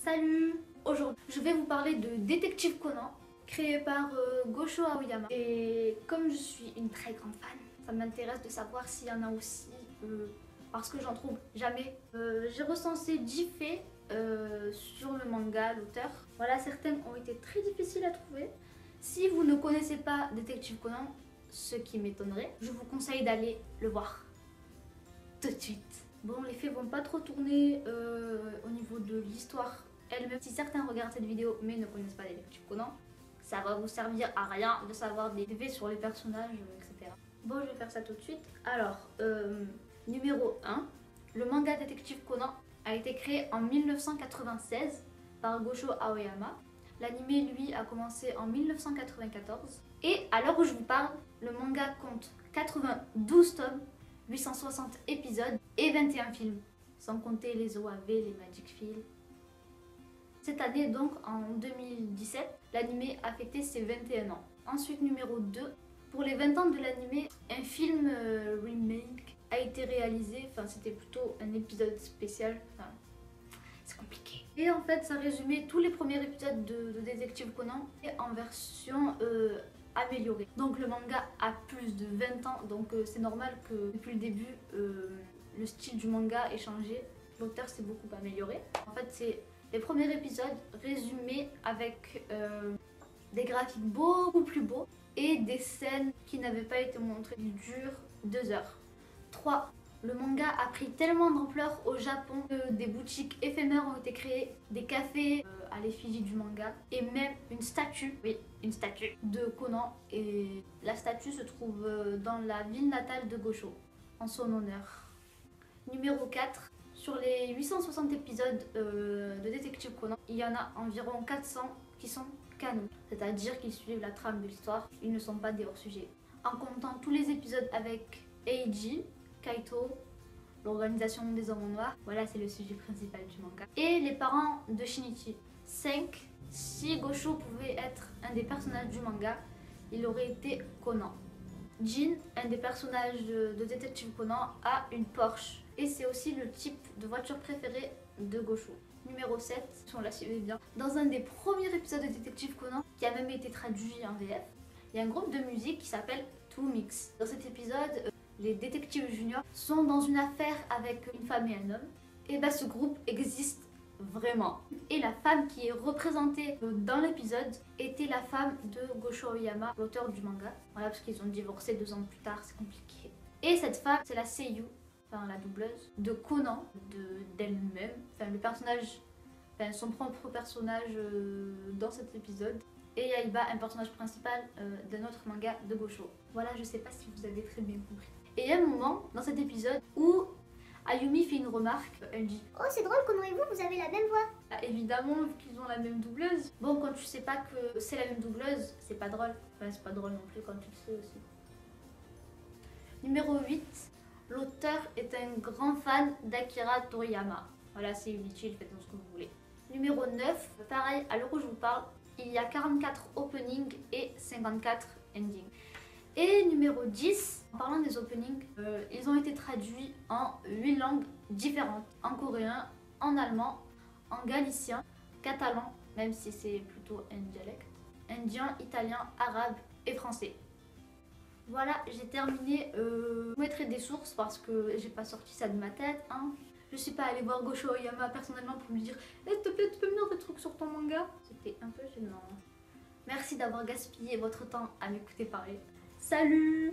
Salut! Aujourd'hui, je vais vous parler de Détective Conan, créé par Gosho Aoyama. Et comme je suis une très grande fan, ça m'intéresse de savoir s'il y en a aussi, parce que j'en trouve jamais. J'ai recensé 10 faits sur le manga, l'auteur. Voilà, certains ont été très difficiles à trouver. Si vous ne connaissez pas Détective Conan, ce qui m'étonnerait, je vous conseille d'aller le voir tout de suite. Bon, les faits vont pas trop tourner au niveau de l'histoire elle-même. Si certains regardent cette vidéo mais ne connaissent pas Détective Conan, ça va vous servir à rien de savoir des faits sur les personnages, etc. Bon, je vais faire ça tout de suite. Alors, numéro 1, le manga Détective Conan a été créé en 1996 par Gosho Aoyama. L'anime, lui, a commencé en 1994. Et à l'heure où je vous parle, le manga compte 92 tomes, 860 épisodes et 21 films, sans compter les OAV, les Magic Fill. Cette année, donc en 2017, l'anime a fêté ses 21 ans. Ensuite, numéro 2, pour les 20 ans de l'anime, un film remake a été réalisé. Enfin, c'était plutôt un épisode spécial. Enfin, c'est compliqué. Et en fait, ça résumait tous les premiers épisodes de Détective Conan en version améliorée. Donc le manga a plus de 20 ans, donc c'est normal que depuis le début, le style du manga ait changé. L'auteur s'est beaucoup amélioré. En fait, c'est les premiers épisodes résumés avec des graphiques beaucoup plus beaux et des scènes qui n'avaient pas été montrées. Ils durent 2 heures. 3. Le manga a pris tellement d'ampleur au Japon que des boutiques éphémères ont été créées, des cafés à l'effigie du manga et même une statue, oui, une statue de Conan. Et la statue se trouve dans la ville natale de Gosho, en son honneur. Numéro 4. Sur les 860 épisodes de Détective Conan, il y en a environ 400 qui sont canons, c'est-à-dire qu'ils suivent la trame de l'histoire, ils ne sont pas des hors-sujets. En comptant tous les épisodes avec Eiji, Kaito, l'organisation des hommes en noir, voilà, c'est le sujet principal du manga. Et les parents de Shinichi. 5. Si Gosho pouvait être un des personnages du manga, il aurait été Conan. Jin, un des personnages de Détective Conan, a une Porsche. Et c'est aussi le type de voiture préférée de Gosho. Numéro 7, si on la suivait bien. Dans un des premiers épisodes de Détective Conan, qui a même été traduit en VF, il y a un groupe de musique qui s'appelle Two Mix. Dans cet épisode, les détectives juniors sont dans une affaire avec une femme et un homme. Et bah ce groupe existe vraiment. Et la femme qui est représentée dans l'épisode était la femme de Gosho Aoyama, l'auteur du manga. Voilà, parce qu'ils ont divorcé 2 ans plus tard, c'est compliqué. Et cette femme, c'est la seiyuu, enfin la doubleuse, de Conan, d'elle-même. Enfin le personnage, enfin son propre personnage dans cet épisode. Et Yaiba, un personnage principal d'un autre manga de Gosho. Voilà, je sais pas si vous avez très bien compris. Et il y a un moment dans cet épisode où Ayumi fait une remarque, elle dit « Oh, c'est drôle, Conan et vous avez la même voix !» Ah, évidemment, vu qu'ils ont la même doubleuse. Bon, quand tu sais pas que c'est la même doubleuse, c'est pas drôle. Enfin, c'est pas drôle non plus quand tu le sais aussi. Numéro 8. L'auteur est un grand fan d'Akira Toriyama. Voilà, c'est inutile, faites ce que vous voulez. Numéro 9. Pareil, à l'heure où je vous parle, il y a 44 openings et 54 endings. Et numéro 10, en parlant des openings, ils ont été traduits en 8 langues différentes. En coréen, en allemand, en galicien, catalan, même si c'est plutôt un dialecte, indien, italien, arabe et français. Voilà, j'ai terminé. Je mettrai des sources parce que j'ai pas sorti ça de ma tête. Hein. Je suis pas allée voir Gosho Aoyama personnellement pour lui dire « S'il te plaît, tu peux me dire des trucs sur ton manga ?» C'était un peu gênant. Merci d'avoir gaspillé votre temps à m'écouter parler. Salut!